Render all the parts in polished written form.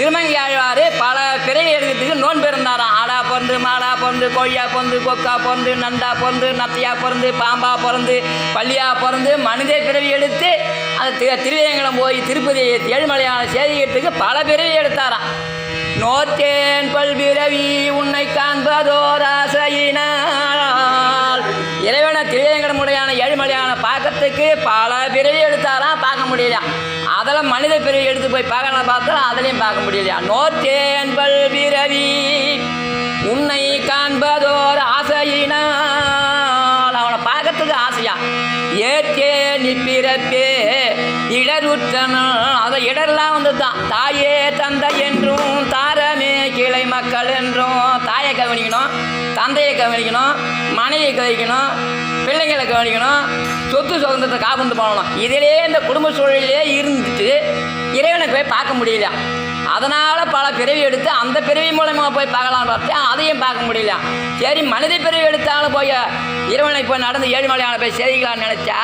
திருமங்கையாழ்வார் பல பிறவி எடுக்கிறதுக்கு நோன்பு இருந்தாராம். ஆடா பிறந்து, மாடா பிறந்து, கோழியா பிறந்து, கொக்கா பிறந்து, நண்டா பிறந்து, நத்தையா பிறந்து, பாம்பா பிறந்து, பள்ளியா பிறந்து மனித பிறவி எடுத்து அந்த திருவேங்கடம் போய் திருப்பதி ஏழுமலையான சேதிக்கிறதுக்கு பல பிறவி எடுத்தாராம். நோத்தேன் பல்பிறவி உன்னை காண்பதோர் ஆசையினால் இறைவனை திருவேங்கடமுடையான ஏழுமலையான பார்க்கறதுக்கு பல பிறவி எடுத்தாராம். பார்க்க முடியலையா? அதெல்லாம் மனித பிறவி எடுத்து போய் பார்க்கலாம் பார்த்தாலும் அதுலேயும் பார்க்க முடியலையா? நோத்தேன் பல்பிறவி உன்னை காண்பதோர் ஆசையினால் அவனை பார்க்கறதுக்கு ஆசையா? ஏற்றே நிற்பிறப்பே இடருற்றனோ அதை இடரெல்லாம் வந்து தான் தாயே தந்தை என்றும் தாரமே கிளை மக்கள் என்றும் தாயை கவனிக்கணும், தந்தையை கவனிக்கணும், மனைவியை கவனிக்கணும், பிள்ளைங்களை கவனிக்கணும், சொத்து சுதந்திரத்தை காப்பந்து போகணும். இதிலே இந்த குடும்ப சூழலிலே இருந்துட்டு இறைவனை போய் பார்க்க முடியல. அதனால் பல பிறவி எடுத்து அந்த பிறவி மூலமாக போய் பார்க்கலான்னு பார்த்தேன், அதையும் பார்க்க முடியல. சரி மனித பிறவி எடுத்தாலும் போய் இறைவனை போய் நடந்து ஏழுமலையான போய் சேதிக்கலான்னு நினச்சா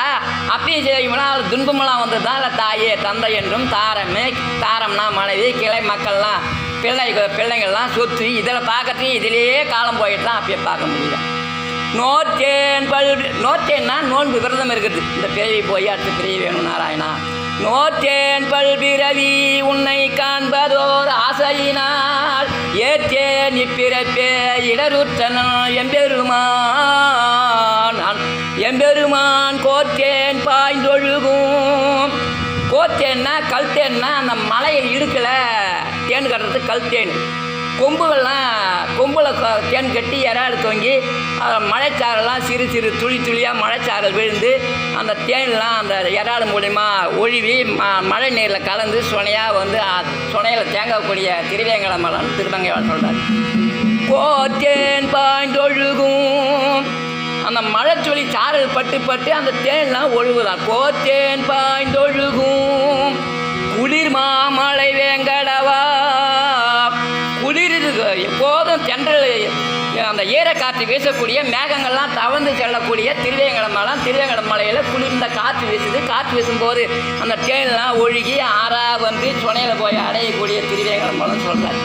அப்பயும் சேதிக்கணும்னா அது துன்பமெல்லாம் வந்து தான் இல்லை தாயே தந்தை என்றும் தாரமே, தாரம்னா மனைவி, கிளை மக்கள்லாம், பிள்ளைங்கள்லாம் சொத்து இதில் பார்க்கறதையும் இதிலேயே காலம் போயிட்டு தான் அப்பயே பார்க்க முடியல. நோற்றேன் நோற்றேன்னா நோன்பு விரதம் இருக்குது. இந்த பிறவி போய் அடுத்த பிறவி வேணும் நாராயணா. நோற்றேன் பல்பிறவி உன்னை காண்பதோர் ஆசையினால் ஏற்றே நிற்பிறப்பே இடருற்றனோ எம்பெருமான் கோற்றேன் பாய்ந்தொழுகும். கோத்தேன்னா கல்தேன்னா அந்த மலையில் இருக்கல தேன் கட்டுறதுக்கு கல்தேன். கொம்பில் தேன் கட்டி இறால் தொங்கி மழைச்சாரெல்லாம் சிறு சிறு துளி துளியாக மழைச்சாரல் விழுந்து அந்த தேன்லாம் அந்த இறால் மூலிமா ஒழுவி மழை நீரில் கலந்து சுனையாக வந்து சுனையில் தேங்கக்கூடிய திருவேங்கடமலன் திருமங்கையாளர் சொல்கிறார். கோத்தேன் பாய்ந்தொழுகும் அந்த மழைச்சொலி சாரல் பட்டு பட்டு அந்த தேன்லாம் ஒழுகுதான். கோத்தேன் பாய்ந்தொழுகும் குளிர் மாமலை வேங்கடவா. குளிர் எப்போதும் தென்றல் அந்த ஈரக்காற்று வீசக்கூடிய மேகங்கள்லாம் தவழ்ந்து செல்லக்கூடிய திருவேங்கடம் மலையில் குளிர்ந்த காற்று வீசுது. காற்று வீசும்போது அந்த தேன்லாம் ஒழுகி ஆறா வந்து சுனையில் போய் அடையக்கூடிய திருவேங்கடம் மலைன்னு சொல்கிறார்.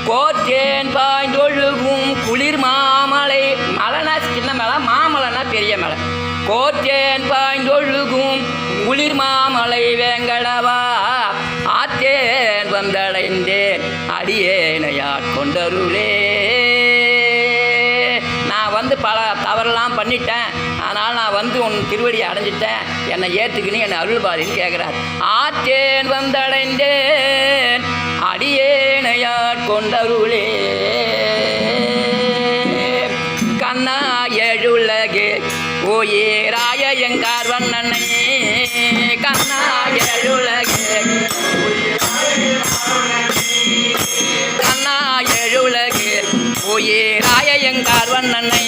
கோத்தேன் பாய்ந்தொழுகும் குளிர் மாமலை. மலைனா சின்ன மலை, மாமலைனா பெரிய மலை. கோத்தேன் பாய்ந்தொழுகும் குளிர் மாமலை வேங்கடவா ஆத்தேன் வந்தடைந்தேன் அடியேனையாட்கொண்டருளே. நான் வந்து பல தவறெல்லாம் பண்ணிட்டேன், அதனால் நான் வந்து உன் திருவடியை அடைஞ்சிட்டேன், என்னை ஏற்றுக்குன்னு என்னை அருள்பாரின்னு கேட்குறார். ஆற்றேன் வந்தடைந்தேன் அடியேனையாட்கொண்டருளே. கண்ணா எழுலகே ஓயேராய எங்கார் வண்ணனை. கண்ணா எழுலகே கண்ணா எழுலகே ஓயேராய எங்கார் வண்ணனை.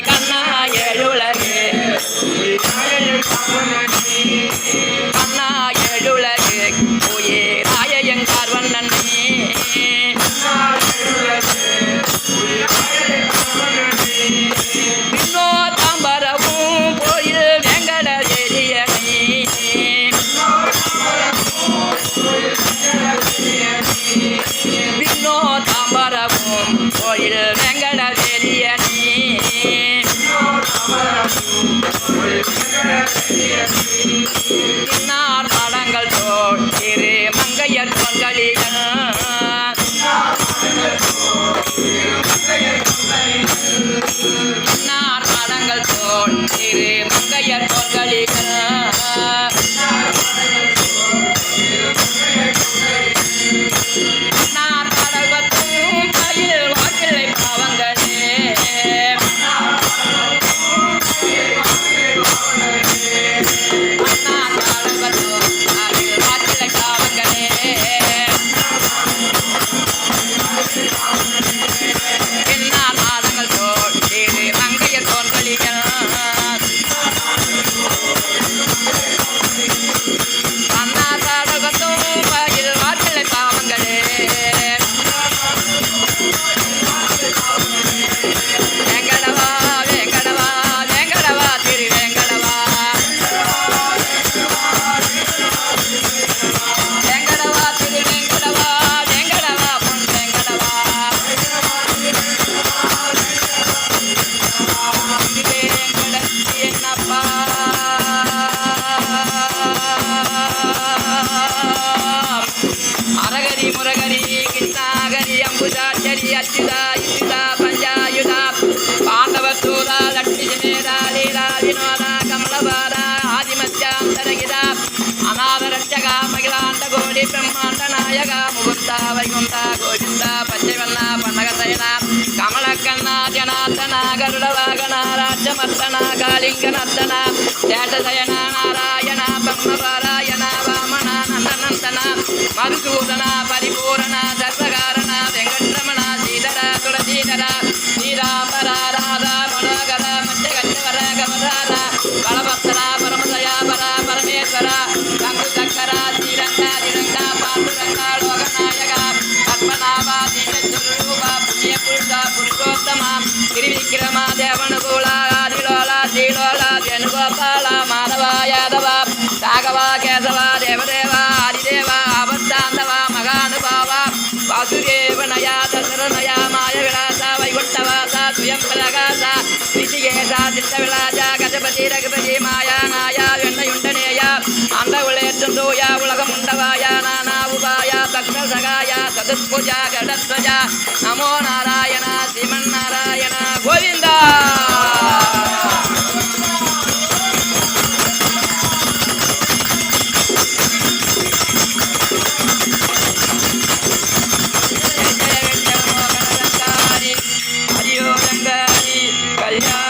கண்ணா எழுலகே கண்ணா எழுலகே ஓயேராய எங்கார் வண்ணனை. பின்னோ தாம்பரவும் போயில் வேங்கட எரியனை. பின்னோ தாம்பரவும் போயில் வேங்கட எரியனை. பின்னார் பாடங்கள் தோல் திரு மங்கையர் பொங்கலிகள். பின்னார் பாடங்கள் தோல் திரு மங்கையர் பொங்கலிகள். பின்னார் பாடல்வத்தும் பயில் வாக்கிலை பாவங்களே. பின்னார் பாடல்வத்தும் பயில் வாக்கிலை பாவங்களே. பின்னார் பாடங்கள் தோல் திரு மங்கையர் பொங்கலிகள். ஹரி கிருஷ்ணாகரி அம்புதாச்சரி அச்சுதா யுதா பஞ்சாயுதா பாண்டவசூதா லட்சுமிதா லீலா வினோதா கமலபாரா ஆதிமத்யாந்தரகிதா அநாதரட்சகா மகிழாண்ட கோடி பிரம்மாண்ட நாயகா முகுந்தா வைகுந்தா கோவிந்தா பச்சைவண்ணா பன்னகசயனா கமலக்கண்ணா ஜனார்தனா கருடவாகனா ராஜமர்த்தனா காளிங்கநர்த்தனா சேஷசயனா நாராயணா பத்மபாராயணா வாமனா நந்தநந்தனா மதுசூதனா பரிபூரணா சர்வகாரணா வெங்கட்ரமணா ஸ்ரீதரா துளசீதரா ஸ்ரீராம்பரா ராதா மனோகரா மஞ்சகண்டவர கமதானா பலபத்தரா பரமதயா பரா பரமேஸ்வரா கங்கு சக்கரா ஸ்ரீரங்கா திரங்கா பாண்டுரங்கா லோகநாயகா பத்மநாபா தீனஸ்வரூபா புண்ணிய புருஷா புருஷோத்தமா திரிவிக்ரமா தேவனுகூலா ஆதிலோலா ஸ்ரீலோலா வேணுகோபாலா மாதவா யாதவா ராகவா கேசவா தேவதேவா ஆதிதேவா ஆபத்தாந்தவா மகானுபாவா வாசுதேவ நயா தசரநயா மாய விலாசா வைகுண்டவாசா சுயம் பிரகாசா ரிஷிகேசா சித்தவிலாசா கஜபதி ரகுபதி மாயா நாயா வெண்ணையுண்டனேயா அந்த உளேற்றம் தூயா உலகம் உண்டவாயா நானா உபாயா பக்த சகாயா சதுர்புஜா கடத்வஜா நமோ நாராயணா ஸ்ரீமன் நாராயணா கோவிந்தா கல்யாண